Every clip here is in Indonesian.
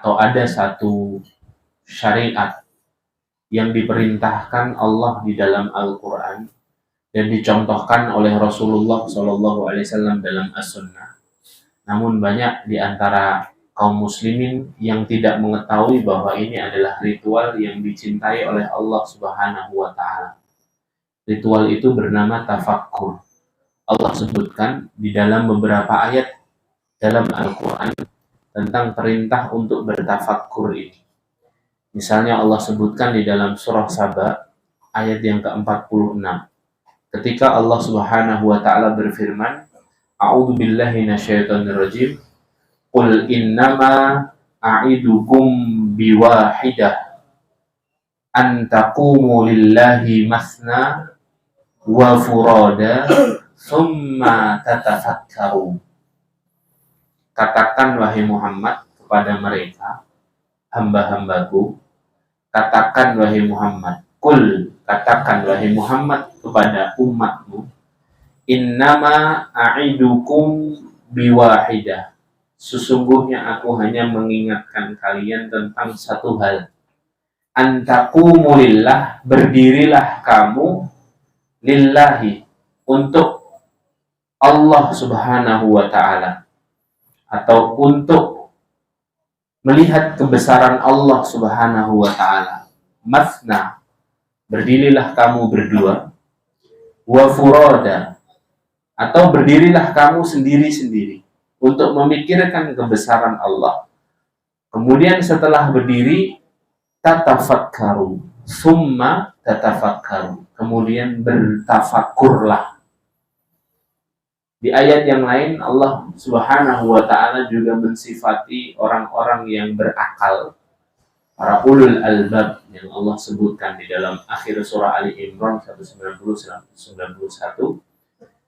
atau ada satu syariat yang diperintahkan Allah di dalam Al-Quran dan dicontohkan oleh Rasulullah SAW dalam As-Sunnah. Namun banyak di antara kaum muslimin yang tidak mengetahui bahwa ini adalah ritual yang dicintai oleh Allah Subhanahu wa Ta'ala. Ritual itu bernama tafakkur. Allah sebutkan di dalam beberapa ayat dalam Al-Quran tentang perintah untuk bertafakkur ini. Misalnya Allah sebutkan di dalam surah Saba ayat yang ke-46. Ketika Allah Subhanahu wa Ta'ala berfirman, A'udzu billahi minasyaitonir rajim. Qul innama a'idukum biwahidah an taqumu lillahi masna wa furada thumma tatafakkaru. Katakan wahai Muhammad kepada mereka, hamba-hambaku, katakan wahai Muhammad, qul, katakan wahai Muhammad kepada umatmu, innama a'idukum biwahidah. Sesungguhnya aku hanya mengingatkan kalian tentang satu hal. Antaqumu lillah, berdirilah kamu lillahi, untuk Allah Subhanahu wa Ta'ala, atau untuk melihat kebesaran Allah Subhanahu wa Ta'ala. Masna, berdirilah kamu berdua. Wa furada, atau berdirilah kamu sendiri-sendiri untuk memikirkan kebesaran Allah. Kemudian setelah berdiri, tatafakkaru, summa tatafakkaru, kemudian bertafakkurlah. Di ayat yang lain Allah Subhanahu wa Ta'ala juga mensifati orang-orang yang berakal, para ulul albab yang Allah sebutkan di dalam akhir surah Ali Imran 190-191.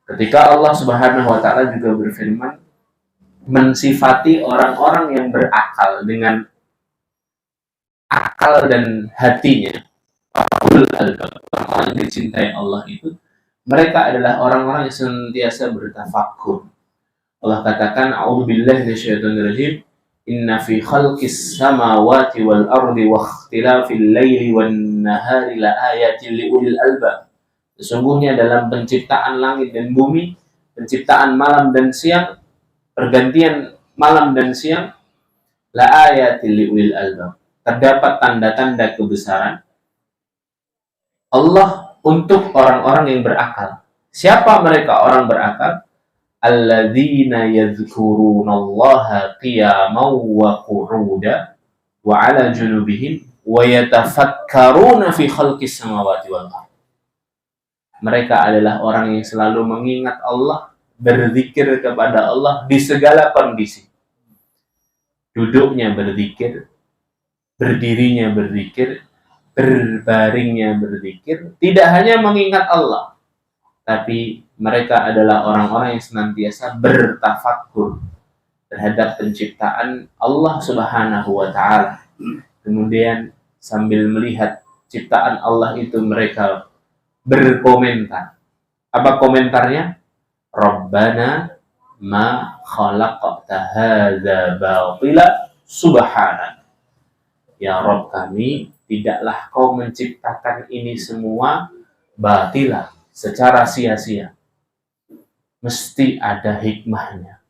Ketika Allah Subhanahu wa Ta'ala juga berfirman mensifati orang-orang yang berakal dengan akal dan hatinya, ulul albab, orang yang dicintai Allah itu, mereka adalah orang-orang yang senantiasa bertafakkur. Allah katakan, A'udzubillahi minasyaitonir rajim, inna fi khalqis samawati wal ardi wa ikhtilafil laili wan nahari la ayatin liulil albab. Sesungguhnya dalam penciptaan langit dan bumi, penciptaan malam dan siang, pergantian malam dan siang, la ayatil liulil albab, terdapat tanda-tanda kebesaran Allah untuk orang-orang yang berakal. Siapa mereka orang berakal? Alladzina yadhkurunallaha qiyaman wa qu'udan wa 'ala junubihim wa yatafakkaruna fi khalqis samawati wal ardh. Mereka adalah orang yang selalu mengingat Allah, berzikir kepada Allah di segala kondisi. Duduknya berzikir, berdirinya berzikir, berbaringnya berzikir. Tidak hanya mengingat Allah, tapi mereka adalah orang-orang yang senantiasa bertafakkur terhadap penciptaan Allah Subhanahu wa Ta'ala. Kemudian sambil melihat ciptaan Allah itu mereka berkomentar. Apa komentarnya? Rabbana ma khalaqta hadza batila subhanak. Ya Rabb kami, tidaklah kau menciptakan ini semua batilah, secara sia-sia. Mesti ada hikmahnya,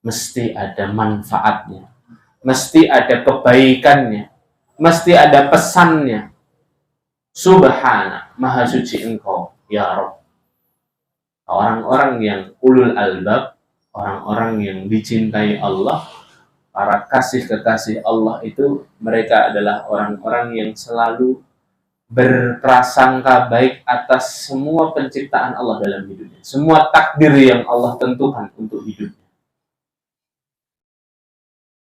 mesti ada manfaatnya, mesti ada kebaikannya, mesti ada pesannya. Subhana, maha suci engkau, ya Rabb. Orang-orang yang ulul albab, orang-orang yang dicintai Allah, para kasih-kekasih Allah itu, mereka adalah orang-orang yang selalu berprasangka baik atas semua penciptaan Allah dalam hidupnya, semua takdir yang Allah tentukan untuk hidupnya.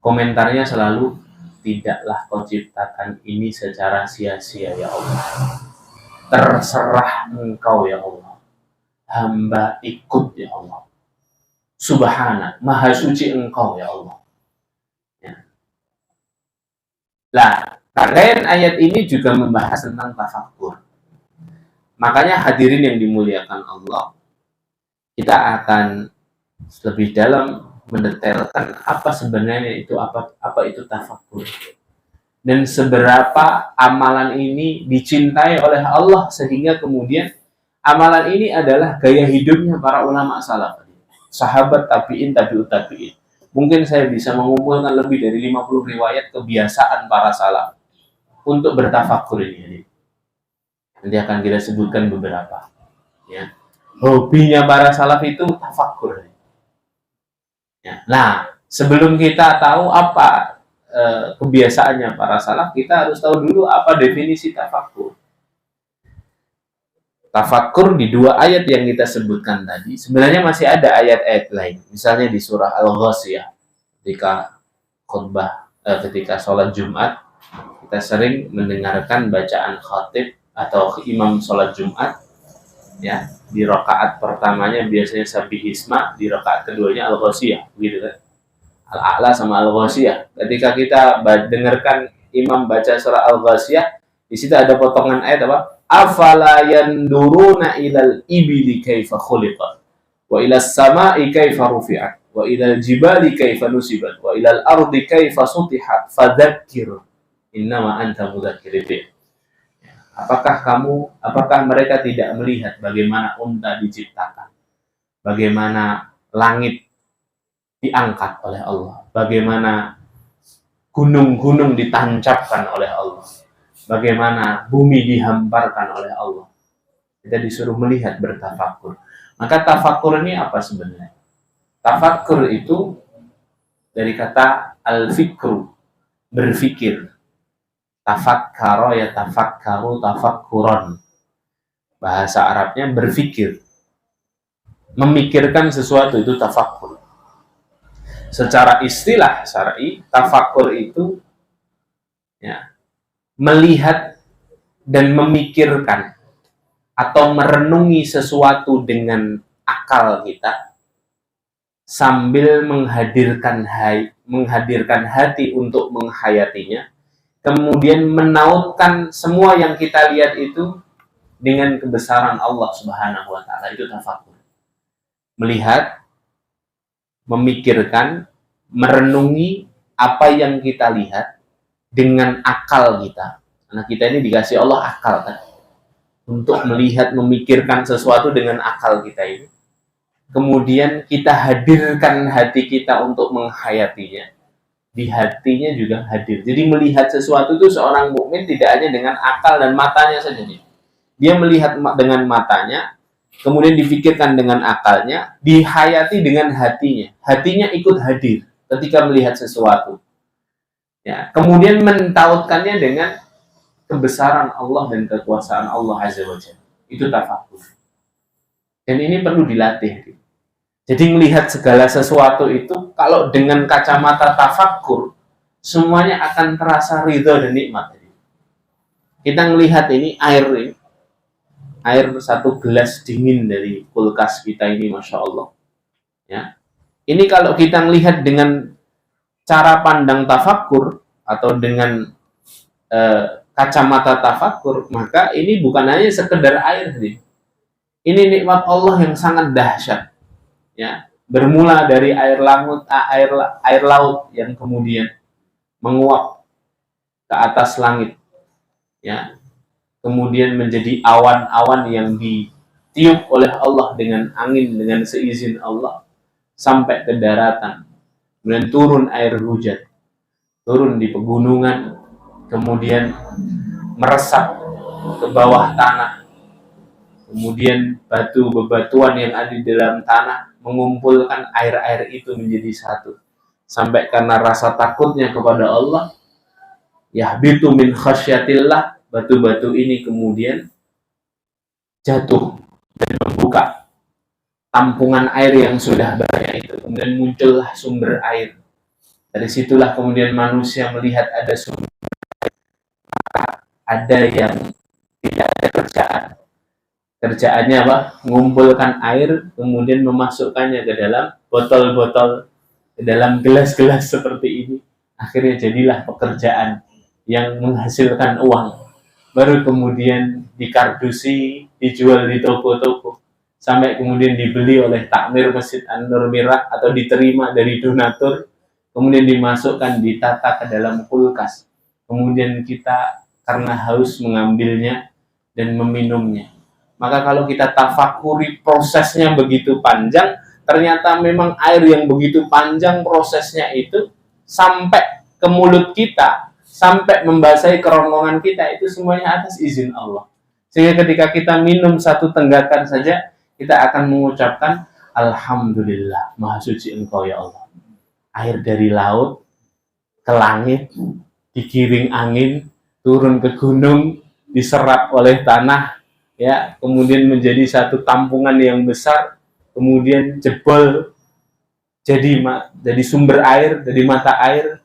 Komentarnya selalu, tidaklah kau ciptakan ini secara sia-sia ya Allah. Terserah engkau ya Allah. Hamba ikut ya Allah. Subhana, maha suci engkau ya Allah. Ya. Nah, rangkaian ayat ini juga membahas tentang tafakkur. Makanya hadirin yang dimuliakan Allah, kita akan lebih dalam mendetailkan apa sebenarnya itu apa itu tafakkur dan seberapa amalan ini dicintai oleh Allah sehingga kemudian amalan ini adalah gaya hidupnya para ulama salaf, sahabat tabi'in, tabi'ut tabi'in. Mungkin saya bisa mengumpulkan lebih dari 50 riwayat kebiasaan para salaf untuk bertafakkur ini. Nanti akan kita sebutkan beberapa. Ya. Hobinya para salaf itu tafakkur. Ya. Nah, sebelum kita tahu apa kebiasaannya para salaf, kita harus tahu dulu apa definisi tafakkur. Tafakkur di dua ayat yang kita sebutkan tadi, sebenarnya masih ada ayat-ayat lain. Misalnya di surah Al-Ghasyiyah, ketika khutbah, ketika sholat Jumat, kita sering mendengarkan bacaan khatib atau imam sholat Jumat, ya, di rakaat pertamanya biasanya Sabbih Isma, di rakaat keduanya Al-Ghasyiyah, gitu kan? Al-A'la sama Al-Ghasyiyah. Ketika kita dengarkan imam baca surah Al-Ghasyiyah, di situ ada potongan ayat apa? Afala yanduruna ilal ibili kaifa khuliqat wa ilas sama'i kaifa rufi'at wa ilal jibali kaifa nusibat wa ilal ardi kaifa sutihat fadzakir innama anta mudzakir. Apakah mereka tidak melihat bagaimana unta diciptakan, bagaimana langit diangkat oleh Allah, bagaimana gunung-gunung ditancapkan oleh Allah, bagaimana bumi dihamparkan oleh Allah. Kita disuruh melihat, bertafakkur. Maka tafakkur ini apa sebenarnya? Tafakkur itu dari kata al-fikru, berfikir. Tafakkaro ya tafakkaru tafakkuron. Bahasa Arabnya berfikir. Memikirkan sesuatu itu tafakkur. Secara istilah syar'i, tafakkur itu ya, melihat dan memikirkan atau merenungi sesuatu dengan akal kita sambil menghadirkan hati untuk menghayatinya, kemudian menautkan semua yang kita lihat itu dengan kebesaran Allah Subhanahu wa taala. Itu tafakkur. Melihat, memikirkan, merenungi apa yang kita lihat dengan akal kita. Karena kita ini dikasih Allah akal kan, untuk melihat, memikirkan sesuatu dengan akal kita ini. Kemudian kita hadirkan hati kita untuk menghayatinya. Di hatinya juga hadir. Jadi melihat sesuatu itu seorang mukmin tidak hanya dengan akal dan matanya saja. Dia melihat dengan matanya, kemudian difikirkan dengan akalnya, dihayati dengan hatinya. Hatinya ikut hadir ketika melihat sesuatu. Ya, kemudian mentautkannya dengan kebesaran Allah dan kekuasaan Allah Azza wa Jalla. Itu tafakkur. Dan ini perlu dilatih. Jadi melihat segala sesuatu itu, kalau dengan kacamata tafakkur, semuanya akan terasa ridho dan nikmat. Kita melihat ini, air satu gelas dingin dari kulkas kita ini, Masya Allah. Ya. Ini kalau kita melihat dengan cara pandang tafakkur, atau dengan kacamata tafakkur, maka ini bukan hanya sekedar air. Ini nikmat Allah yang sangat dahsyat. Ya, bermula dari air laut yang kemudian menguap ke atas langit, ya, kemudian menjadi awan-awan yang ditiup oleh Allah dengan angin, dengan seizin Allah sampai ke daratan, kemudian turun air hujan, turun di pegunungan, kemudian meresap ke bawah tanah, kemudian bebatuan yang ada di dalam tanah mengumpulkan air-air itu menjadi satu, sampai karena rasa takutnya kepada Allah, yahbitu min khasyatillah, batu-batu ini kemudian jatuh dan membuka tampungan air yang sudah banyak itu, kemudian muncullah sumber air. Dari situlah kemudian manusia melihat ada sumber, ada yang tidak ada kerjaannya apa? Mengumpulkan air, kemudian memasukkannya ke dalam botol-botol, ke dalam gelas-gelas seperti ini. Akhirnya jadilah pekerjaan yang menghasilkan uang. Baru kemudian dikardusi, dijual di toko-toko, sampai kemudian dibeli oleh takmir Masjid An-Nur Mirah atau diterima dari donatur, kemudian dimasukkan, ditata ke dalam kulkas. Kemudian kita karena haus mengambilnya dan meminumnya. Maka kalau kita tafakuri prosesnya begitu panjang, ternyata memang air yang begitu panjang prosesnya itu sampai ke mulut kita, sampai membasahi kerongkongan kita, itu semuanya atas izin Allah. Sehingga ketika kita minum satu tenggakan saja, kita akan mengucapkan Alhamdulillah, Maha Suci Engkau ya Allah. Air dari laut ke langit, digiring angin, turun ke gunung, diserap oleh tanah, ya, kemudian menjadi satu tampungan yang besar, kemudian jebol jadi sumber air, jadi mata air,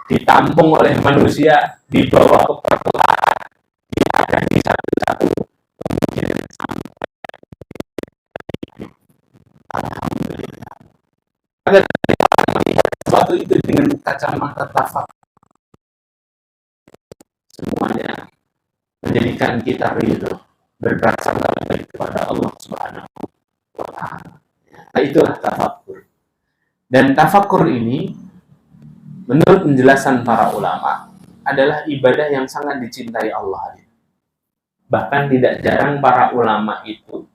ditampung oleh manusia, dibawa ke permukaan, diadani satu-satu, kemudian alhamdulillah. Agar kita melihat sesuatu itu dengan kacamata tafak, semuanya menjadikan kita ridho, berprasangka baik kepada Allah Subhanahu wa Ta'ala. Nah, itulah tafakur. Dan tafakur ini, menurut penjelasan para ulama, adalah ibadah yang sangat dicintai Allah. Bahkan tidak jarang para ulama itu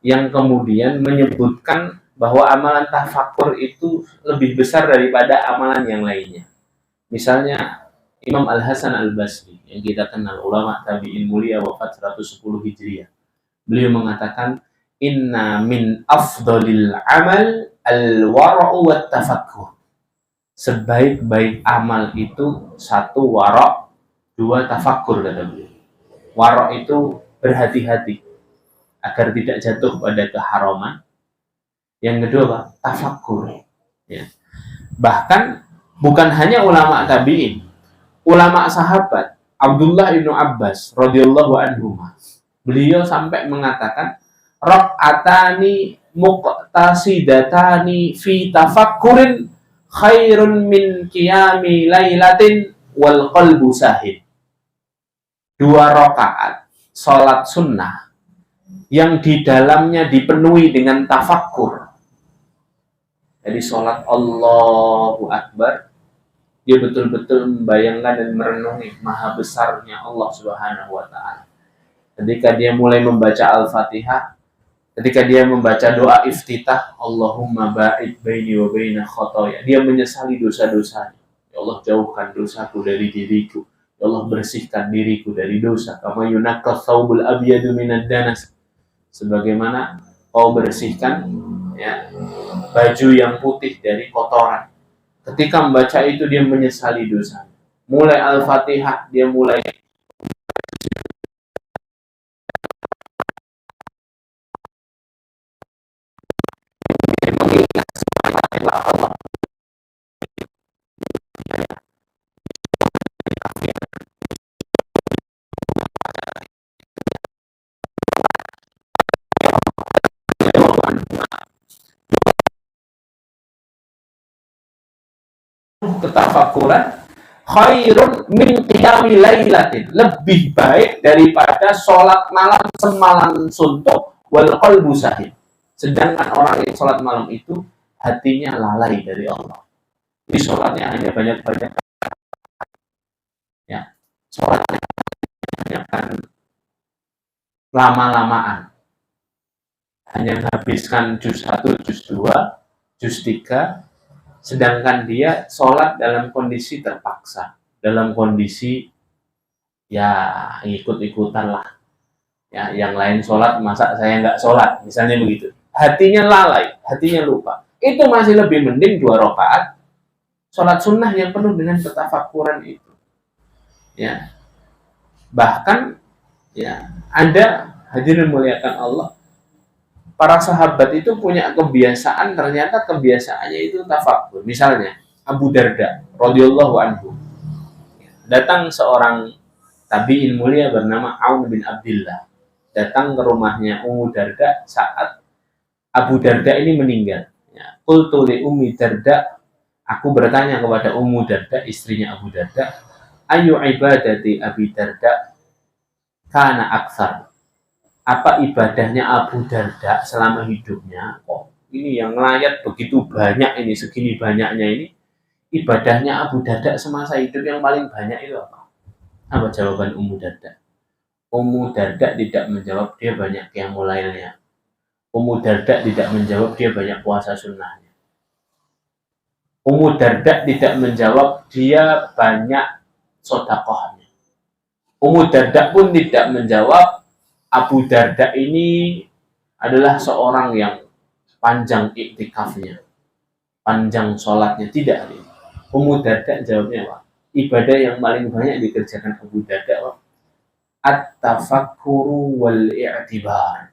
yang kemudian menyebutkan bahwa amalan tafakur itu lebih besar daripada amalan yang lainnya. Misalnya Imam Al-Hasan Al-Basri, yang kita kenal, ulama tabi'in mulia, wafat 110 Hijriah. Beliau mengatakan, inna min afdalil amal al-wara'u wa tafakkur. Sebaik-baik amal itu satu wara', dua tafakkur, kata beliau. Wara' itu berhati-hati agar tidak jatuh pada keharaman. Yang kedua, Pak, tafakkur. Ya. Bahkan bukan hanya ulama tabi'in, ulama sahabat, Abdullah ibnu Abbas radhiyallahu anhu, beliau sampai mengatakan, raq'atani muqtasidatani fi tafakkurin khairun min qiyami lailatin wal qalbu sahid. 2 rakaat salat sunnah yang di dalamnya dipenuhi dengan tafakkur. Jadi salat Allahu Akbar, dia betul-betul membayangkan dan merenungi maha besarnya Allah Subhanahu wa Ta'ala. Ketika dia mulai membaca Al-Fatihah, ketika dia membaca doa iftitah, Allahumma ba'id baini wa baina khotoya, dia menyesali dosa-dosanya. Ya Allah, jauhkan dosaku dari diriku. Ya Allah, bersihkan diriku dari dosa. Kama yunaqqa thawbul abyadu minad danas. Sebagaimana kau bersihkan, ya, baju yang putih dari kotoran. Ketika membaca itu dia menyesali dosa. Mulai Al-Fatihah dia mulai mengingat semangat Allah. Ketafakuran khairun min qiyami lailatin, lebih baik daripada sholat malam semalam suntuk wal qalbu sahid. Sedangkan orang yang sholat malam itu hatinya lalai dari Allah. Jadi sholatnya hanya banyak-banyak, ya, sholatnya hanya lama-lamaan, hanya menghabiskan juz 1, juz 2, juz 3, sedangkan dia sholat dalam kondisi terpaksa, dalam kondisi ya ikut-ikutan lah, ya, yang lain sholat masa saya nggak sholat, misalnya begitu. Hatinya lalai, hatinya lupa. Itu masih lebih mending 2 rakaat sholat sunnah yang penuh dengan ketafakuran itu, ya. Bahkan, ya, ada, hadirin muliakan Allah, para sahabat itu punya kebiasaan, ternyata kebiasaannya itu tafakur. Misalnya Abu Darda radhiyallahu anhu, datang seorang tabi'in mulia bernama Aun bin Abdillah, datang ke rumahnya Ummu Darda saat Abu Darda ini meninggal. Ya, qultu li Ummi Darda, aku bertanya kepada Ummu Darda, istrinya Abu Darda, ayu ibadati Abi Darda kana aktsar. apa ibadahnya Abu Darda selama hidupnya, kok ini yang ngelayat begitu banyak ini, segini banyaknya ini, ibadahnya Abu Darda semasa hidup yang paling banyak itu apa? Apa jawaban Ummu Darda? Ummu Darda tidak menjawab dia banyak qiyamul lailnya. Ummu Darda tidak menjawab dia banyak puasa sunnahnya. Ummu Darda tidak menjawab dia banyak sodakohnya. Ummu Darda pun tidak menjawab Abu Darda ini adalah seorang yang panjang iktikafnya, panjang sholatnya. Tidak. Ummu Darda jawabnya apa? Ibadah yang paling banyak dikerjakan Abu Darda apa? At-tafakkuru wal-i'tibar.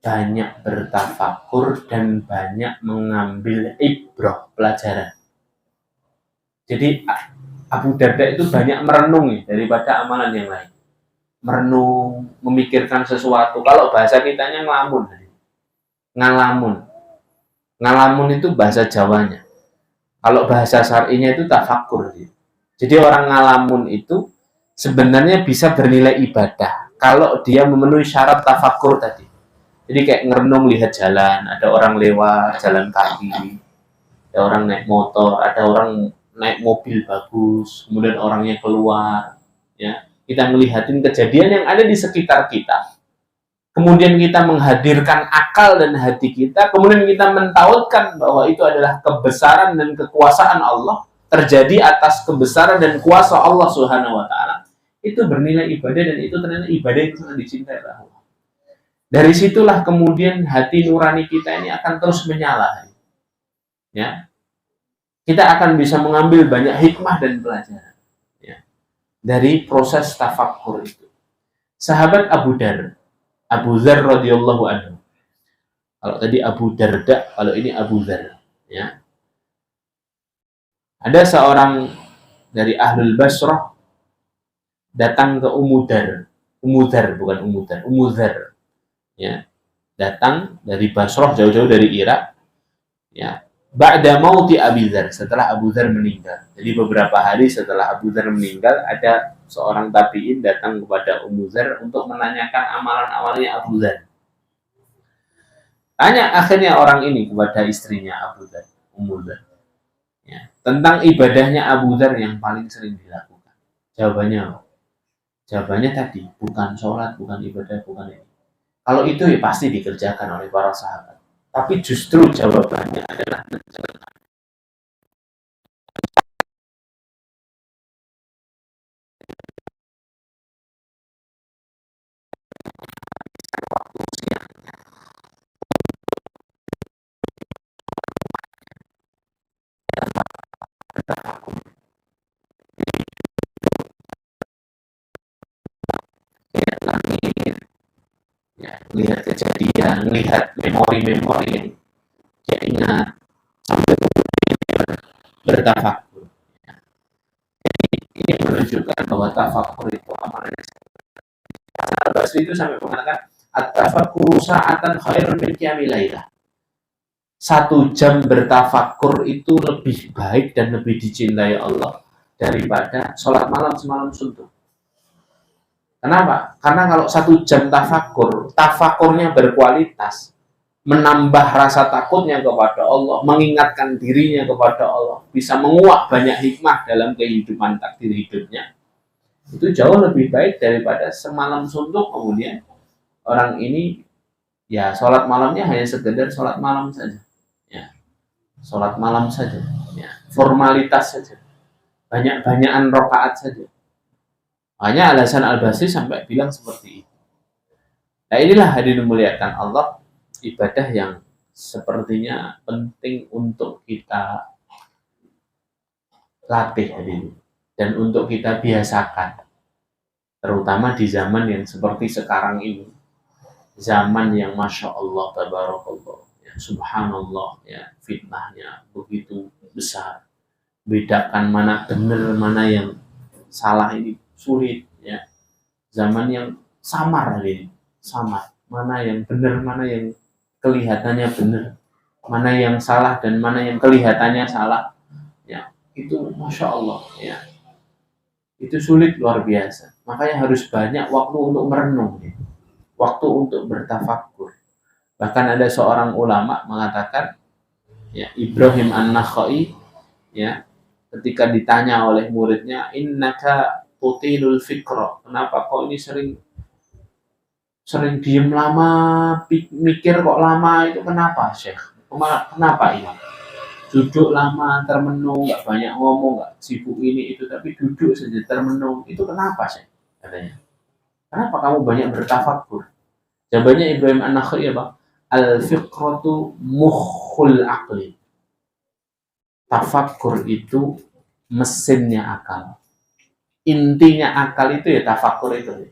Banyak bertafakur dan banyak mengambil ibrah, pelajaran. Jadi Abu Darda itu banyak merenung daripada amalan yang lain. Merenung, memikirkan sesuatu. Kalau bahasa kitanya ngelamun. Ngalamun. Ngalamun itu bahasa Jawanya. Kalau bahasa syar'inya itu tafakur. Jadi orang ngalamun itu sebenarnya bisa bernilai ibadah kalau dia memenuhi syarat tafakur tadi. Jadi kayak ngerenung lihat jalan, ada orang lewat jalan kaki, ada orang naik motor, ada orang naik mobil bagus, kemudian orangnya keluar, ya. Kita melihatin kejadian yang ada di sekitar kita. Kemudian kita menghadirkan akal dan hati kita, kemudian kita mentautkan bahwa itu adalah kebesaran dan kekuasaan Allah terjadi atas kebesaran dan kuasa Allah Subhanahu wa taala. Itu bernilai ibadah dan itu ternyata ibadah yang sangat dicintai oleh Allah. Dari situlah kemudian hati nurani kita ini akan terus menyala. Ya. Kita akan bisa mengambil banyak hikmah dan pelajaran, ya, dari proses tafakkur itu. Sahabat Abu Dzar radhiyallahu anhu. Kalau tadi Abu Darda, kalau ini Abu Dzar, ya. Ada seorang dari Ahlul Basrah datang ke Ummu Dzar, ya, datang dari Basrah, jauh-jauh dari Irak, ya, ba'da mauti Abi Dzar, setelah Abu Dzar meninggal. Jadi beberapa hari setelah Abu Dzar meninggal, ada seorang tabi'in datang kepada Ummu Dzar untuk menanyakan amalan-amalnya Abu Dzar. Tanya akhirnya orang ini kepada istrinya Abu Dzar, Ummu Dzar, ya, tentang ibadahnya Abu Dzar yang paling sering dilakukan. Jawabannya tadi, bukan sholat, bukan ibadah, bukan ini. Kalau itu ya pasti dikerjakan oleh para sahabat. Tapi justru jawabannya adalah langit, ya, lihat kejadian, lihat memori-memori yang dia ingat, sampai bertafakur. Ya. Ini menunjukkan bahwa tafakur itu amalnya. Al-Basri itu sampai mengatakan at-tafakkuru sa'atan khairun min qiyamil lailah. 1 jam bertafakur itu lebih baik dan lebih dicintai Allah daripada sholat malam semalam suntuk. Kenapa? Karena kalau 1 jam tafakurnya berkualitas, menambah rasa takutnya kepada Allah, mengingatkan dirinya kepada Allah, bisa menguak banyak hikmah dalam kehidupan takdir hidupnya. Itu jauh lebih baik daripada semalam suntuk kemudian orang ini ya sholat malamnya hanya sekedar sholat malam saja, ya, sholat malam saja, ya, formalitas saja, banyak-banyakan rakaat saja. Hanya alasan Al-Basri sampai bilang seperti itu. Nah inilah hadirin muliakan Allah, ibadah yang sepertinya penting untuk kita latih hadirin dan untuk kita biasakan, terutama di zaman yang seperti sekarang ini, zaman yang masya Allah tabarakallah, ya, subhanallah, ya, fitnahnya begitu besar, bedakan mana benar mana yang salah ini sulit, ya, zaman yang samar ini, samar, mana yang benar mana yang kelihatannya benar, mana yang salah dan mana yang kelihatannya salah, ya, itu masya Allah, ya, itu sulit luar biasa. Makanya harus banyak waktu untuk merenung, ya. waktu untuk bertafakur. Bahkan ada seorang ulama mengatakan, ya, Ibrahim An-Nakhai, ya, ketika ditanya oleh muridnya, innaka tutilul fikra, kenapa kau ini sering sering diem lama, mikir kok lama, itu kenapa, Syekh? Kenapa ini? Duduk lama, termenung, nggak banyak ngomong, nggak sibuk ini itu, tapi duduk saja termenung, itu kenapa, Syekh? Katanya. Kenapa kamu banyak bertafakur? Jawabannya Ibrahim An-Nakhai, Bang. Al-fiqratu mukhul aqli. Tafakur itu mesinnya akal. Intinya akal itu ya tafakur itu.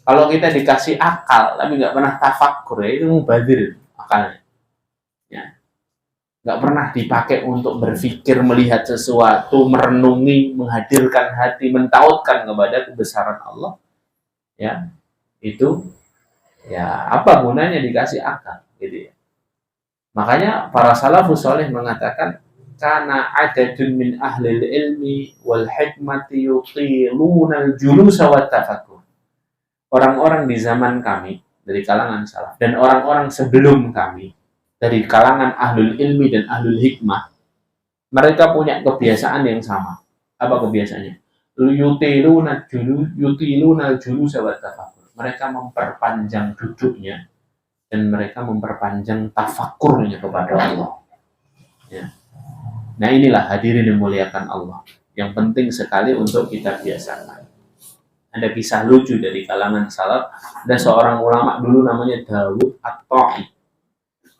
Kalau kita dikasih akal tapi nggak pernah tafakur, ya itu mubazir akalnya. Ya. Nggak pernah dipakai untuk berpikir, melihat sesuatu, merenungi, menghadirkan hati, mentautkan kepada kebesaran Allah. Ya, itu ya apa gunanya dikasih akal, gitu ya. Makanya para salafus saleh mengatakan, karena adadun min ahlil ilmi wal hikmati yuqilunal julusa wat tafakur. Orang-orang di zaman kami dari kalangan salaf dan orang-orang sebelum kami dari kalangan ahlul ilmi dan ahlul hikmah, mereka punya kebiasaan yang sama. Apa kebiasaannya? Yutilunal julusa wat tafakur. Mereka memperpanjang duduknya dan mereka memperpanjang tafakurnya kepada Allah. Ya. Nah inilah hadirin yang dimuliakan Allah, yang penting sekali untuk kita biasakan. Ada kisah lucu dari kalangan salaf. Ada seorang ulama dulu namanya Dawud At-Ta'i.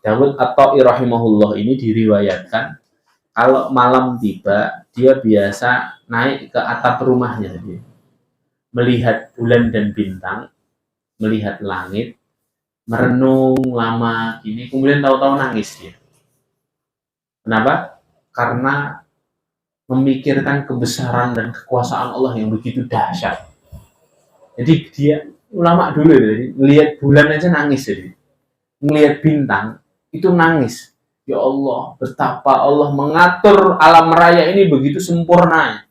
Dawud At-Ta'i rahimahullah ini diriwayatkan kalau malam tiba dia biasa naik ke atap rumahnya, dia melihat bulan dan bintang, melihat langit, merenung lama gini, kemudian tahu-tahu nangis dia. Kenapa? Karena memikirkan kebesaran dan kekuasaan Allah yang begitu dahsyat. Jadi dia ulama dulu, jadi melihat bulan aja nangis, jadi melihat bintang itu nangis. Ya Allah, betapa Allah mengatur alam raya ini begitu sempurna.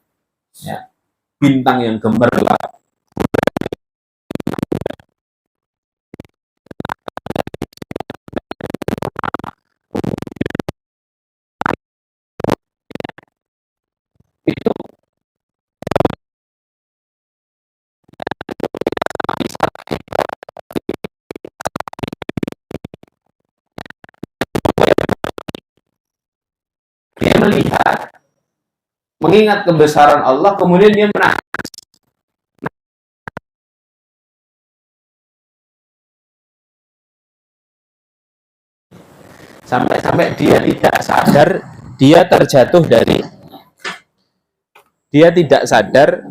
Ya, bintang yang gemerlap, itu dia melihat, mengingat kebesaran Allah, kemudian dia menangis. Sampai-sampai dia tidak sadar, dia terjatuh dari, dia tidak sadar,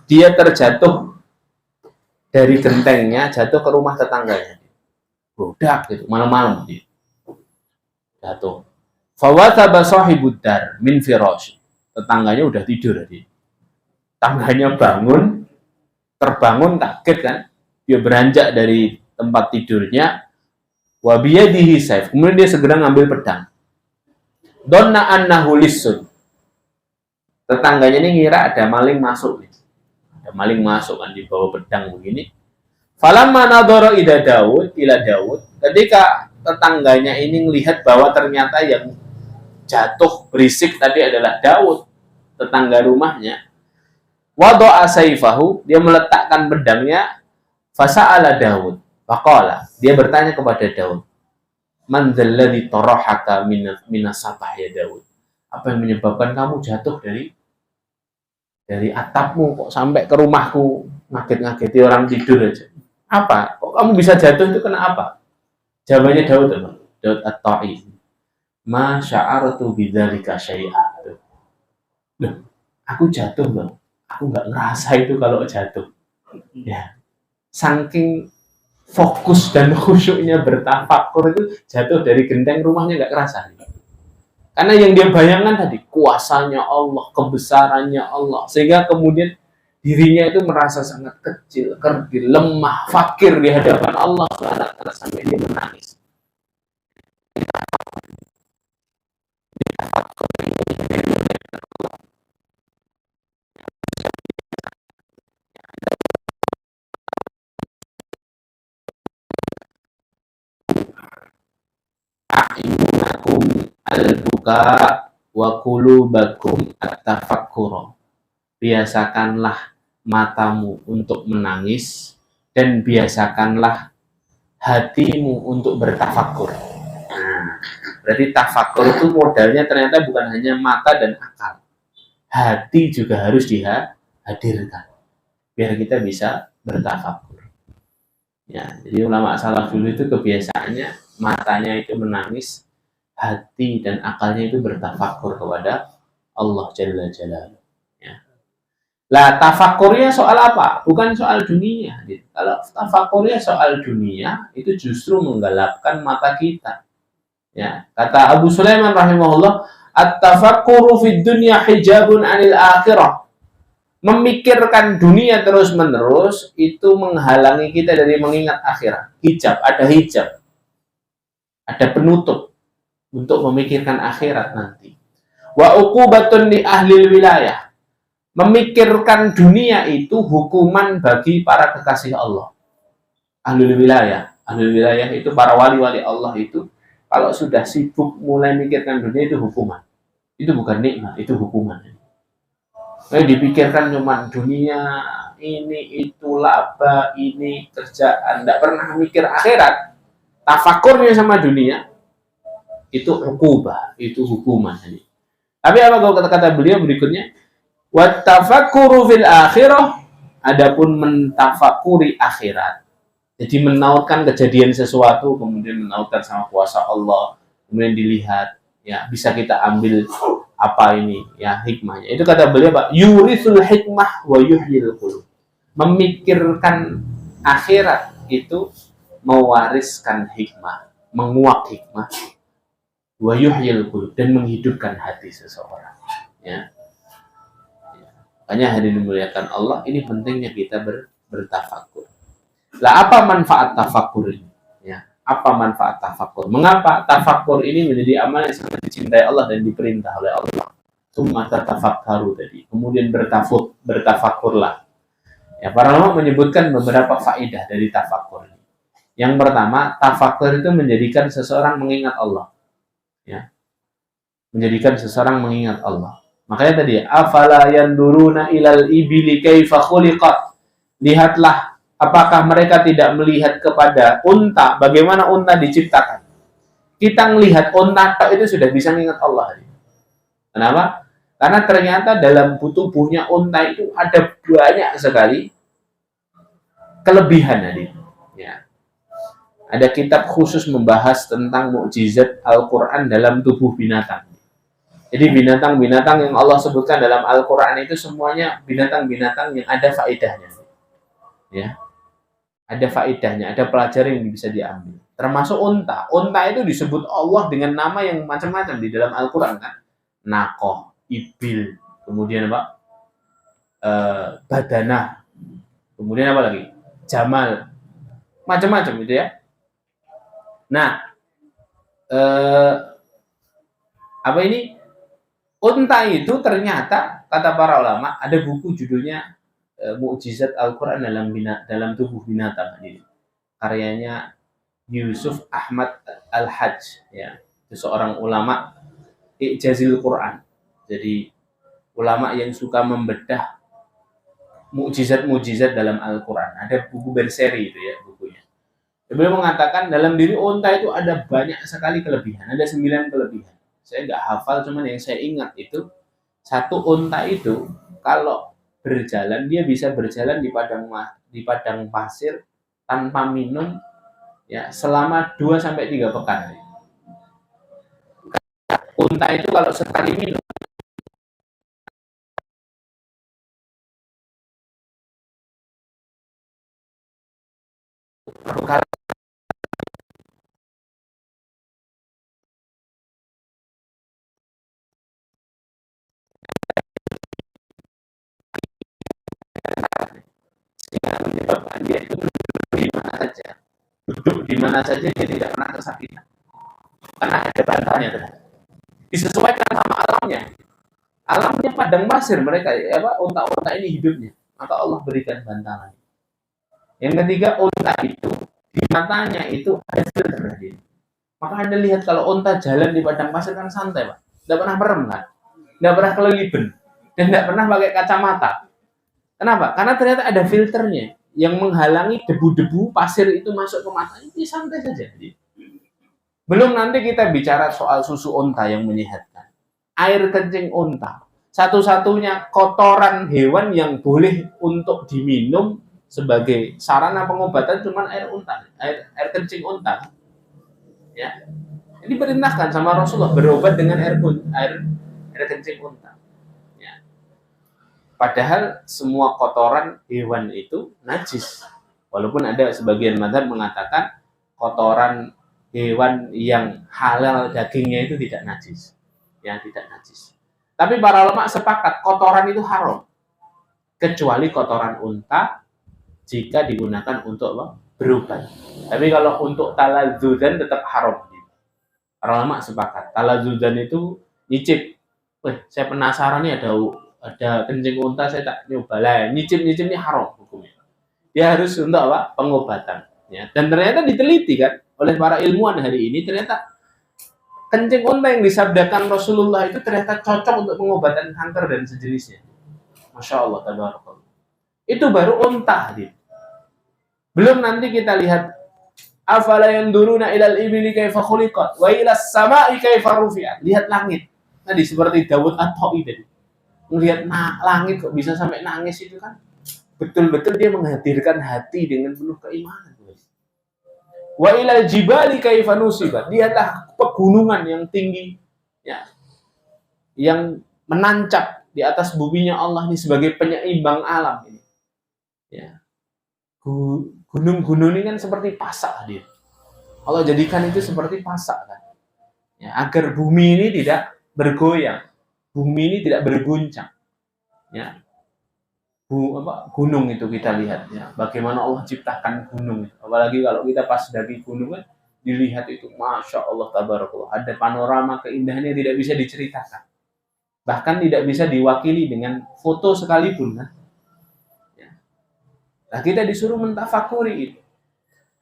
dia terjatuh dari gentengnya, jatuh ke rumah tetangganya. Bodak gitu, malam-malam dia jatuh. Fawataba sahibud dar min firash. Tetangganya udah tidur tadi. Tangganya bangun, terbangun kaget kan. Dia beranjak dari tempat tidurnya, wa biyadihi saif. Kemudian dia segera ngambil pedang. Donna annahu lissun. Tetangganya ini ngira ada maling masuk. Ada maling masuk kan, dibawa pedang begini. Falamma nadhara ila Daud, ketika tetangganya ini melihat bahwa ternyata yang jatuh berisik tadi adalah Daud, tetangga rumahnya. Wada'a saifahu, dia meletakkan pedangnya. Fasa'ala Daud, faqala, dia bertanya kepada Daud, man dzalladzi tarahaka minas sapah ya Daud? Apa yang menyebabkan kamu jatuh dari atapmu kok sampai ke rumahku, ngaget-ngageti orang tidur aja? Apa? Kok kamu bisa jatuh, itu kena apa? Jawabannya Daud apa? Daud At-Ta'i. Ma sya'artu bidzalika syai'a. Loh, aku jatuh loh. Aku nggak ngerasa itu kalau jatuh. Ya. Saking fokus dan khusyuknya bertafakur itu, jatuh dari genteng rumahnya nggak kerasa. Karena yang dia bayangkan tadi, kuasanya Allah, kebesarannya Allah. Sehingga kemudian dirinya itu merasa sangat kecil, kerdil, lemah, fakir di hadapan Allah sampai dia menangis. maka wa qulubakum at-tafakkur. Biasakanlah matamu untuk menangis dan biasakanlah hatimu untuk bertafakur. Nah, berarti tafakur itu modalnya ternyata bukan hanya mata dan akal. Hati juga harus dihadirkan biar kita bisa bertafakur. Ya, jadi ulama salaf dulu itu kebiasaannya matanya itu menangis, hati dan akalnya itu bertafakur kepada Allah Jalla Jalaluhu. Ya. Lah tafakurnya soal apa? Bukan soal dunia. Kalau tafakurnya soal dunia itu justru menggelapkan mata kita. Ya, kata Abu Sulaiman rahimahullah, at-tafakkuru fid dunya hijabun 'anil akhirah. Memikirkan dunia terus-menerus itu menghalangi kita dari mengingat akhirat. Hijab, ada penutup untuk memikirkan akhirat nanti. Wa uqubatun li ahli wilayah. Memikirkan dunia itu hukuman bagi para kekasih Allah. Ahlul wilayah itu para wali-wali Allah itu kalau sudah sibuk mulai mikirkan dunia itu hukuman. Itu bukan nikmat, itu hukuman. Dipikirkan cuma dunia, ini, itu, laba, ini, kerjaan. Tidak pernah mikir akhirat. Tafakurnya sama dunia, itu ukubah, itu hukuman. Tapi apa kalau kata-kata beliau berikutnya? Wattafakuru fil akhirah, adapun mentafakuri akhirat. Jadi menautkan kejadian sesuatu, kemudian menautkan sama kuasa Allah, kemudian dilihat, ya bisa kita ambil apa ini ya hikmahnya. Itu kata beliau, Pak, yurisul hikmah wa yuhyil qulub. Memikirkan akhirat itu mewariskan hikmah, menguak hikmah, wa yuhyil qulub, dan menghidupkan hati seseorang. Ya. Makanya hadirin dimuliakan Allah, ini pentingnya kita bertafakur. Lah apa manfaat tafakur ini? Ya, apa manfaat tafakur? Mengapa tafakur ini menjadi amal yang sangat dicintai Allah dan diperintah oleh Allah? Tsumma tatafakkaru tadi. Kemudian bertafakurlah. Ya, para ulama menyebutkan beberapa faedah dari tafakur ini. Yang pertama, tafakur itu menjadikan seseorang mengingat Allah. Ya. Menjadikan seseorang mengingat Allah. Makanya tadi, afala yanduruna ilal ibili kaifa khuliqat. Lihatlah, apakah mereka tidak melihat kepada unta, bagaimana unta diciptakan. Kita melihat unta itu sudah bisa mengingat Allah. Kenapa? Karena ternyata dalam tubuhnya unta itu ada banyak sekali kelebihan. Ya. Ada kitab khusus membahas tentang mukjizat Al-Quran dalam tubuh binatang. Jadi binatang-binatang yang Allah sebutkan dalam Al-Quran itu semuanya binatang-binatang yang ada faedahnya. Ya. Ada faedahnya, ada pelajaran yang bisa diambil. Termasuk unta. Unta itu disebut Allah dengan nama yang macam-macam di dalam Al-Quran kan. Nakoh, ibil, kemudian apa? Badanah. Kemudian apa lagi? Jamal. Macam-macam gitu ya. Nah, apa ini? Unta itu ternyata, kata para ulama, ada buku judulnya Mukjizat Al-Quran dalam tubuh binatang. Ini karyanya Yusuf Ahmad Al-Hajj, ya, itu seorang ulama I'jazil Quran. Jadi ulama yang suka membedah mukjizat-mukjizat dalam Al-Quran. Ada buku berseri itu ya bukunya. Beliau mengatakan dalam diri unta itu ada banyak sekali kelebihan, ada 9 kelebihan. Saya nggak hafal, cuman yang saya ingat itu satu unta itu kalau berjalan dia bisa berjalan di padang pasir tanpa minum ya selama 2-3 pekan. Unta itu kalau sekali minum perkara sehingga menyebabkan dia itu duduk di mana saja dia tidak pernah kesakitan karena ada bantalnya. Disesuaikan sama alamnya padang pasir mereka unta-unta ini hidupnya, maka Allah berikan bantalan. Yang ketiga, unta itu di matanya itu ada filter. Maka Anda lihat kalau unta jalan di padang pasir kan santai, Pak, Tidak pernah merem kan? Tidak pernah kelilipan. Dan tidak pernah pakai kacamata. Kenapa? Karena ternyata ada filternya yang menghalangi debu-debu pasir itu masuk ke mata. Ini santai saja. Belum nanti kita bicara soal susu unta yang menyehatkan. Air kencing unta. Satu-satunya kotoran hewan yang boleh untuk diminum sebagai sarana pengobatan cuma air unta, air kencing unta. Ya. Ini diperintahkan sama Rasulullah berobat dengan air kencing unta. Ya. Padahal semua kotoran hewan itu najis. Walaupun ada sebagian mazhab mengatakan kotoran hewan yang halal dagingnya itu tidak najis. Ya, tidak najis. Tapi para ulama sepakat kotoran itu haram. Kecuali kotoran unta jika digunakan untuk berobat. Tapi kalau untuk talazzudan tetap haram. Para ulama sepakat. Talazzudan itu nyicip. Saya penasaran nih ada kencing unta, saya tak nyoba lah. Nyicip ini haram hukumnya. Dia harus untuk apa? Pengobatan. Ya. Dan ternyata diteliti kan oleh para ilmuwan hari ini, ternyata kencing unta yang disabdakan Rasulullah itu ternyata cocok untuk pengobatan kanker dan sejenisnya. Masya Allah, tabarakallah. Itu baru unta. Belum nanti kita lihat afala yanduruna ilal ibili kaifa khuliqat wa ilas sama'i kaifa rufi'at. Lihat langit. Tadi seperti Dawud At-Ta'i tadi. Melihat langit kok bisa sampai nangis itu kan. Betul-betul dia menghadirkan hati dengan penuh keimanan. Wa ilal jibali kaifa nusibat. Lihatlah pegunungan yang tinggi ya. Yang menancap di atas buminya Allah ini sebagai penyeimbang alam ini. Ya. Gunung-gunung ini kan seperti pasak dia. Allah jadikan itu seperti pasak kan. Ya, agar bumi ini tidak bergoyang, bumi ini tidak berguncang. Ya. Gunung itu kita lihat ya. Bagaimana Allah ciptakan gunung. Apalagi kalau kita pas dari gunung kan dilihat itu Masya Allah tabarakallah. Ada panorama keindahannya tidak bisa diceritakan. Bahkan tidak bisa diwakili dengan foto sekalipun kan. Nah, kita disuruh mentafakuri itu.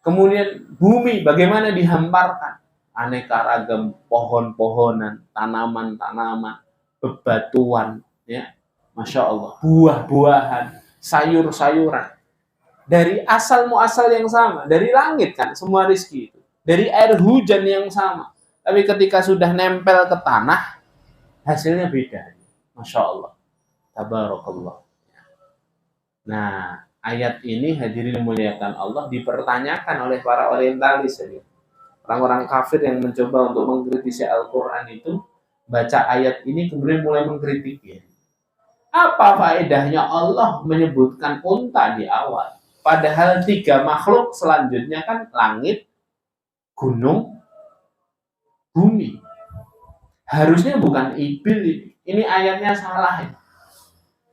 Kemudian bumi bagaimana dihamparkan. Aneka ragam pohon-pohonan, tanaman-tanaman, bebatuan, ya. Masya Allah. Buah-buahan, sayur-sayuran. Dari asal muasal yang sama. Dari langit kan semua rezeki itu. Dari air hujan yang sama. Tapi ketika sudah nempel ke tanah, hasilnya beda. Masya Allah. Tabarakallah. Nah, ayat ini hadirin memuliakan Allah dipertanyakan oleh para orientalis ya. Orang-orang kafir yang mencoba untuk mengkritisi Al-Quran itu baca ayat ini kemudian mulai mengkritik ya. Apa faedahnya Allah menyebutkan unta di awal padahal 3 makhluk selanjutnya kan langit, gunung, bumi. Harusnya bukan ibil ini ayatnya salah ya.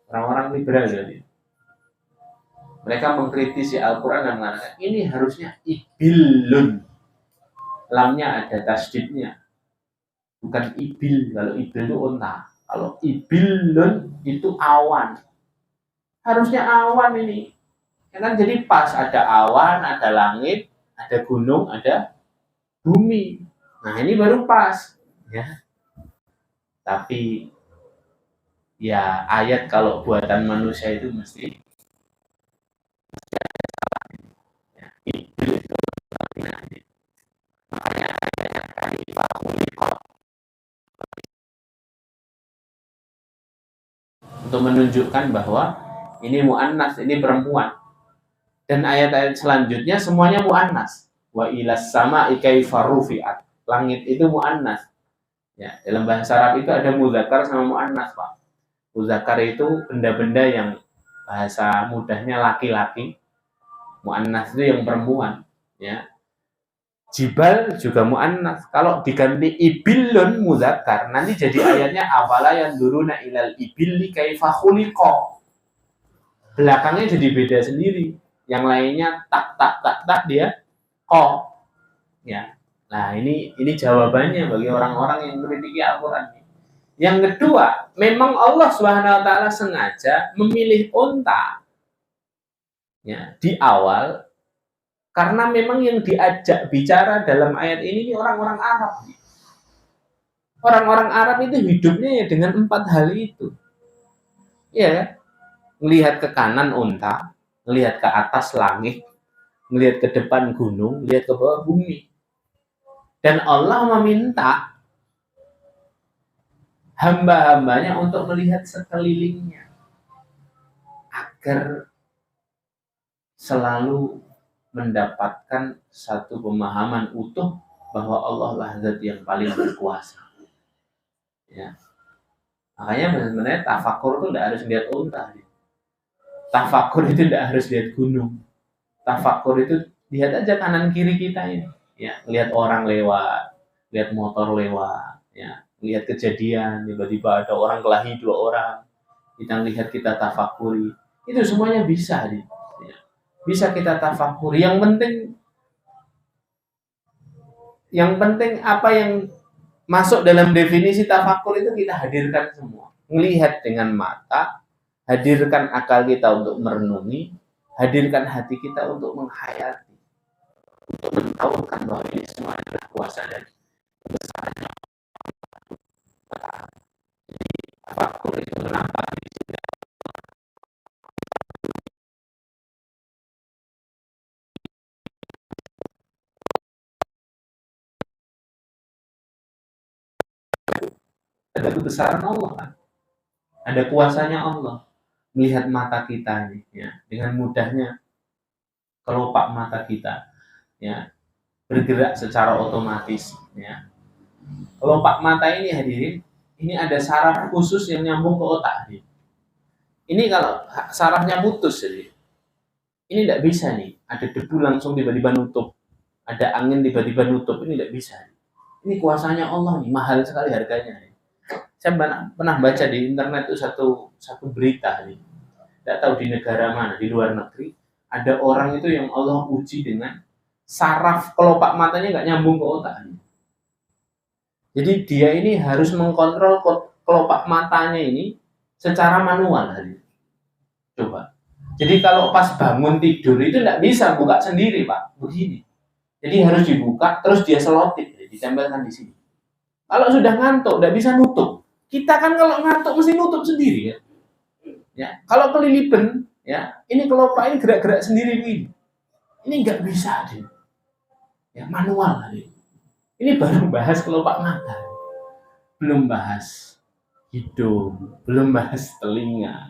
Orang-orang liberal jadi mereka mengkritisi Al-Quran dan mengatakan ini harusnya ibilun. Lamnya ada tasdidnya. Bukan ibil. Kalau ibil itu unta. Kalau ibilun itu awan. Harusnya awan ini. Ya kan jadi pas. Ada awan, ada langit, ada gunung, ada bumi. Nah ini baru pas. Ya. Tapi ya ayat kalau buatan manusia itu mesti ya, ibil itu makanya untuk menunjukkan bahwa ini mu'annas, ini perempuan. Dan ayat-ayat selanjutnya semuanya mu'annas. Wa ilas sama'i kaifa rufi'at. Langit itu mu'annas. Ya, dalam bahasa Arab itu ada muzakkar sama mu'annas, Pak. Muzakkar itu benda-benda yang bahasa mudahnya laki-laki. Mu'annas itu yang perempuan, ya. Jibal juga mu'annas. Kalau diganti ibilun muzakkar, nanti jadi ayatnya afala yanduruna ilal ibilli kaifa khuliqa. Belakangnya jadi beda sendiri. Yang lainnya tak dia ko. Ya. Nah, ini jawabannya bagi orang-orang yang mengkritiki Al-Qur'an. Yang kedua, memang Allah Subhanahu wa taala sengaja memilih unta ya di awal karena memang yang diajak bicara dalam ayat ini orang-orang Arab. Orang-orang Arab itu hidupnya ya dengan 4 hal itu. Iya kan? Melihat ke kanan unta, melihat ke atas langit, melihat ke depan gunung, melihat ke bawah bumi. Dan Allah meminta hamba-hambanya untuk melihat sekelilingnya agar selalu mendapatkan satu pemahaman utuh bahwa Allah lah zat yang paling berkuasa. Ya. Makanya sebenarnya tafakur itu tidak harus lihat unta. Tafakur itu tidak harus lihat gunung. Tafakur itu lihat aja kanan kiri kita ini. Ya, lihat orang lewat, lihat motor lewat, ya, lihat kejadian, tiba-tiba ada orang kelahi 2 orang. Kita lihat, kita tafakuri. Itu semuanya bisa, ya. Bisa kita tafakuri. Yang penting apa yang masuk dalam definisi tafakur itu kita hadirkan semua. Melihat dengan mata, hadirkan akal kita untuk merenungi, hadirkan hati kita untuk menghayati, untuk mentahukan bahwa ini semua adalah kuasa dan kebesarannya. Jadi tafakur itu kenapa ada kebesaran Allah kan? Ada kuasanya Allah. Melihat mata kita ini, ya, dengan mudahnya kelopak mata kita, ya, bergerak secara otomatis, ya. Kelopak mata ini hadirin, ini ada saraf khusus yang nyambung ke otak. Ini kalau sarafnya putus, jadi ini tidak bisa nih. Ada debu langsung tiba-tiba nutup, ada angin tiba-tiba nutup, ini tidak bisa. Ini kuasanya Allah nih, mahal sekali harganya. Saya pernah baca di internet itu satu berita nih. Tidak tahu di negara mana, di luar negeri, ada orang itu yang Allah uji dengan saraf kelopak matanya nggak nyambung ke otaknya. Jadi dia ini harus mengkontrol kelopak matanya ini secara manual. Coba. Jadi kalau pas bangun tidur itu nggak bisa buka sendiri, Pak. Begini. Jadi harus dibuka, terus dia selotip, ditempelkan di sini. Kalau sudah ngantuk, nggak bisa nutup. Kita kan kalau ngantuk mesti nutup sendiri ya. Ya, kalau kelilipan, ya, ini kelopak ini gerak-gerak sendiri begini. Ini nggak bisa, deh. Ya, manual, deh. Ini baru bahas kelopak mata, belum bahas hidung, belum bahas telinga,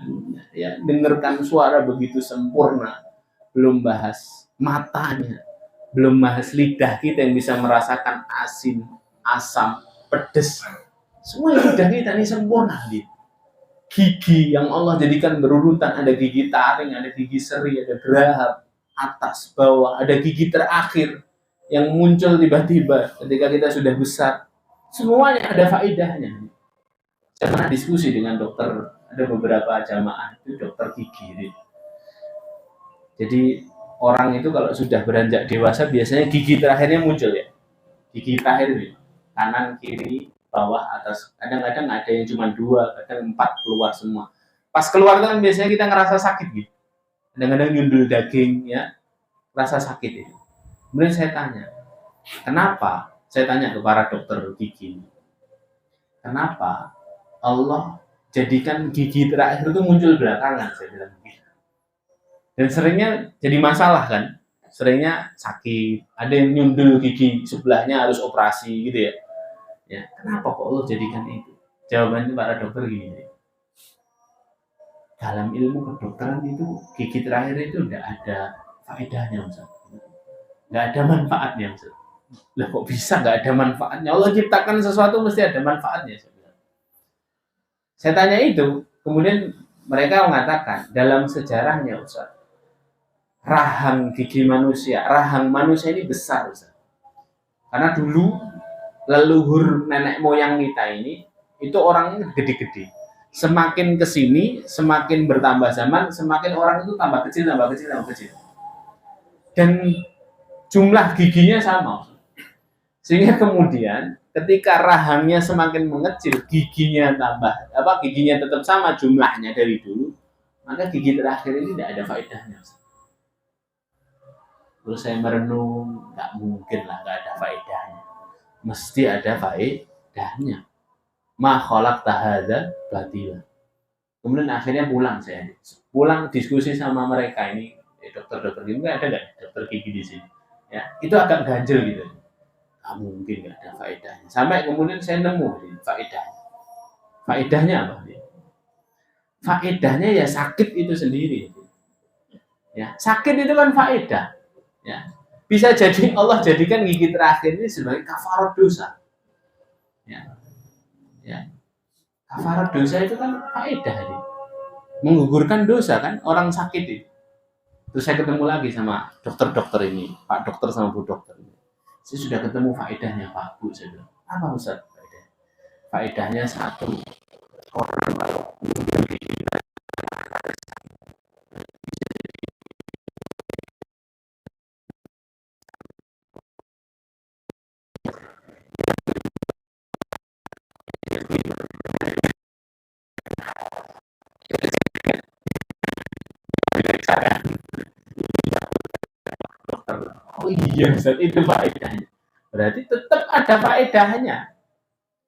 ya, dengarkan suara begitu sempurna, belum bahas matanya, belum bahas lidah kita yang bisa merasakan asin, asam, pedas. Semua lidah kita ini sempurna, gitu. Gigi yang Allah jadikan berurutan, ada gigi taring, ada gigi seri, ada geraham, atas, bawah, ada gigi terakhir yang muncul tiba-tiba ketika kita sudah besar. Semuanya ada faedahnya. Saya pernah diskusi dengan dokter, ada beberapa jamaah itu dokter gigi. Jadi orang itu kalau sudah beranjak dewasa biasanya gigi terakhirnya muncul ya. Gigi terakhir nih, kanan, kiri, bawah, atas. Kadang-kadang ada yang cuma 2, kadang 4 keluar semua. Pas keluar kan biasanya kita ngerasa sakit gitu. Kadang-kadang nyundul daging ya, rasa sakit itu. Kemudian saya tanya, kenapa? Saya tanya ke para dokter gigi, kenapa Allah jadikan gigi terakhir itu muncul belakangan? Saya bilang begitu. Dan seringnya jadi masalah kan? Seringnya sakit, ada yang nyundul gigi sebelahnya harus operasi gitu ya. Ya, kenapa kok Allah jadikan itu? Jawabannya para dokter gini. Dalam ilmu kedokteran itu gigi terakhir itu tidak ada faedahnya, Ustaz. Nggak ada manfaatnya, Ustaz. Lah kok bisa nggak ada manfaatnya? Allah ciptakan sesuatu mesti ada manfaatnya. Saya tanya itu, kemudian mereka mengatakan dalam sejarahnya, Ustaz, rahang gigi manusia, rahang manusia ini besar, Ustaz. Karena dulu leluhur nenek moyang kita ini itu orangnya gede-gede. Semakin kesini, semakin bertambah zaman, semakin orang itu tambah kecil, tambah kecil, tambah kecil. Dan jumlah giginya sama. Sehingga kemudian ketika rahangnya semakin mengecil, giginya giginya tetap sama jumlahnya dari dulu, maka gigi terakhir ini tidak ada faedahnya. Terus saya merenung, nggak mungkin lah nggak ada faedahnya. Mesti ada faedahnya. ma khalaqta hadza batila. Kemudian akhirnya pulang diskusi sama mereka ini, dokter-dokter gigi nggak ada nggak dokter gigi di sini, ya itu agak ganjel gitu, nggak mungkin nggak ada faedahnya. Sampai kemudian saya nemu faedahnya apa? Faedahnya ya sakit itu sendiri, ya sakit itu kan faedah, ya bisa jadi Allah jadikan gigi terakhir ini sebagai kafarat dosa, ya, ya kafarat dosa itu kan faedah ini, menggugurkan dosa kan orang sakit itu. Terus saya ketemu lagi sama dokter-dokter ini, Pak Dokter sama Bu Dokter ini. Saya sudah ketemu faedahnya Pak Bu, saya bilang, apa Ustaz faedah? Faedahnya satu, orang kalau dokter, oh iya Ustaz itu faedahnya. Berarti tetap ada faedahnya.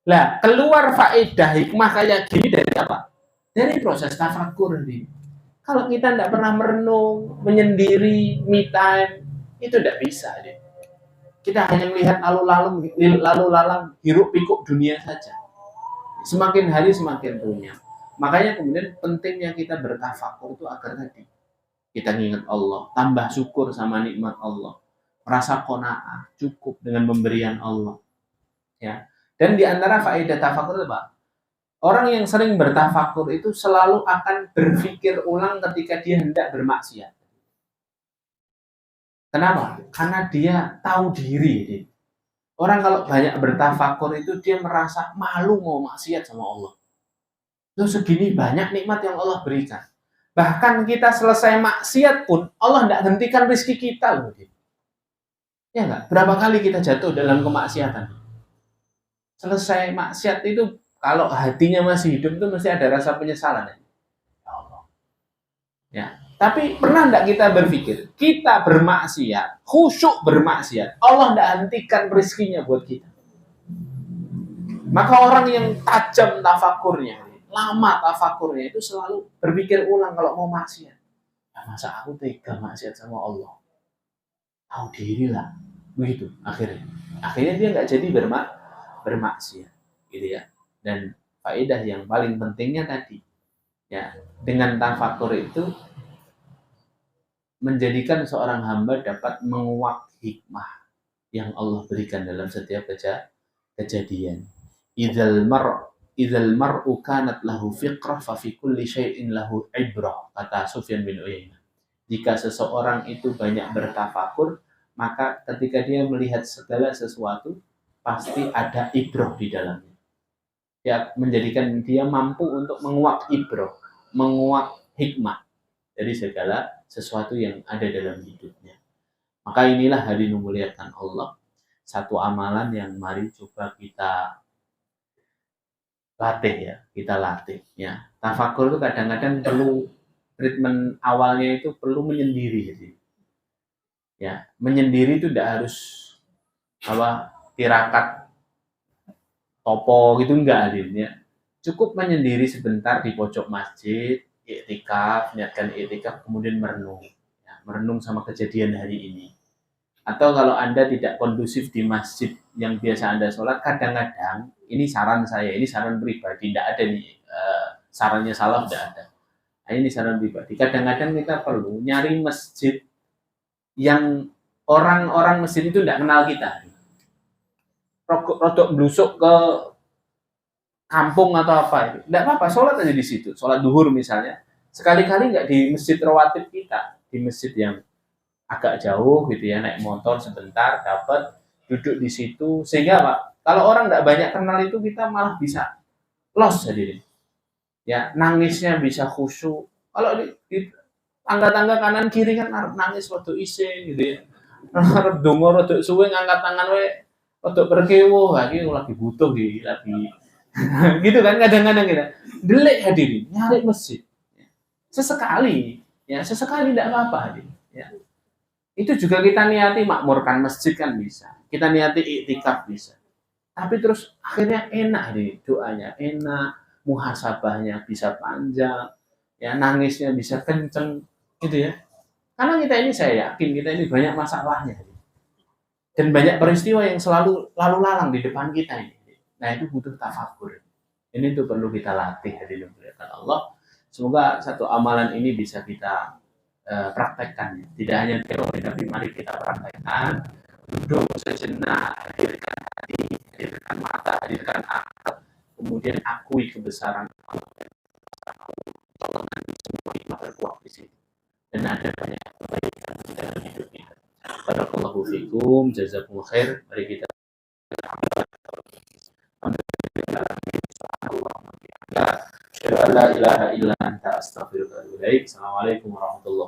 Lah, keluar faedah hikmah kayak gini dari apa? Dari proses tafakur nih. Kalau kita tidak pernah merenung, menyendiri, me time, itu tidak bisa. Deh. Kita hanya melihat lalu lalang hiruk pikuk dunia saja. Semakin hari semakin runyam. Makanya kemudian pentingnya kita bertafakur itu agar tadi kita ingat Allah, tambah syukur sama nikmat Allah, merasa qanaah, cukup dengan pemberian Allah. Ya. Dan di antara faedah tafakur itu apa? Orang yang sering bertafakur itu selalu akan berpikir ulang ketika dia hendak bermaksiat. Kenapa? Karena dia tahu diri. Orang kalau banyak bertafakur itu dia merasa malu mau maksiat sama Allah. Itu segini banyak nikmat yang Allah berikan. Bahkan kita selesai maksiat pun Allah tidak hentikan rezeki kita loh. Ya enggak? Berapa kali kita jatuh dalam kemaksiatan? Selesai maksiat itu kalau hatinya masih hidup itu mesti ada rasa penyesalan. Ya Allah. Ya. Tapi pernah enggak kita berpikir, kita bermaksiat, khusyuk bermaksiat, Allah enggak hentikan rezekinya buat kita. Maka orang yang tajam tafakurnya, lama tafakurnya itu selalu berpikir ulang kalau mau maksiat. Ya masa aku tega maksiat sama Allah? Tahu diri lah. Begitu akhirnya. Akhirnya dia nggak jadi bermaksiat. Gitu ya. Dan faedah yang paling pentingnya tadi, ya dengan tafakur itu menjadikan seorang hamba dapat menguak hikmah yang Allah berikan dalam setiap kejadian. Idzal mar'u kanat lahu fiqrah fa fi kulli syai'in lahu ibrah, kata Sufyan bin Uyainah. Jika seseorang itu banyak bertafakur, maka ketika dia melihat segala sesuatu pasti ada ibrah di dalamnya. Ya, menjadikan dia mampu untuk menguak ibrah, menguak hikmah dari segala sesuatu yang ada dalam hidupnya. Maka inilah hadirin memuliakan Allah, satu amalan yang mari coba kita latih ya. Tafakur itu kadang-kadang perlu treatment awalnya itu perlu menyendiri jadi. Ya, menyendiri itu tidak harus tirakat topo gitu enggak ya. Cukup menyendiri sebentar di pojok masjid, iktikaf, niatkan iktikaf kemudian merenung. Ya, merenung sama kejadian hari ini. Atau kalau Anda tidak kondusif di masjid yang biasa Anda sholat, kadang-kadang, ini saran saya, ini saran pribadi, tidak ada nih, sarannya salah, tidak ada. Nah, ini saran pribadi. Kadang-kadang kita perlu nyari masjid yang orang-orang masjid itu tidak kenal kita. Rodok blusuk ke kampung atau apa itu. Tidak apa-apa, sholat aja di situ. Sholat duhur misalnya. Sekali-kali nggak di masjid rawatib kita. Di masjid yang agak jauh gitu ya, naik motor sebentar dapat duduk di situ, sehingga Pak, kalau orang nggak banyak kenal itu kita malah bisa lost hadirin ya, nangisnya bisa khusyuk. Kalau di tangga-tangga kanan kiri kan nangis waktu isin gitu ya, harap dongo rodok suwe ngangkat tangan we rodok berkewo lagi butuh gitu lagi gitu kan, kadang-kadang kita delik hadirin nyari masjid sesekali ya, sesekali tidak apa-apa hadirin ya. Itu juga kita niati makmurkan masjid kan bisa. Kita niati iktikaf bisa. Tapi terus akhirnya enak nih doanya, enak, muhasabahnya bisa panjang, ya nangisnya bisa kenceng, gitu ya. Karena kita ini saya yakin kita ini banyak masalahnya dan banyak peristiwa yang selalu lalu lalang di depan kita ini. Nah itu butuh tafakur. Ini tuh perlu kita latih dari dimuliakan Allah. Semoga satu amalan ini bisa kita praktekkan. Tidak hanya teori, tapi mari kita praktekkan. Duduk sejenak, hadirkan hati, hadirkan mata, hadirkan akal. Kemudian akui kebesaran Allah. Allah nanti semua itu terkuat di situ. Dan ada banyak kebaikan dalam hidup kita. Barakallahu fikum, jazakumullah khair. Mari kita Assalamualaikum warahmatullahi wabarakatuh.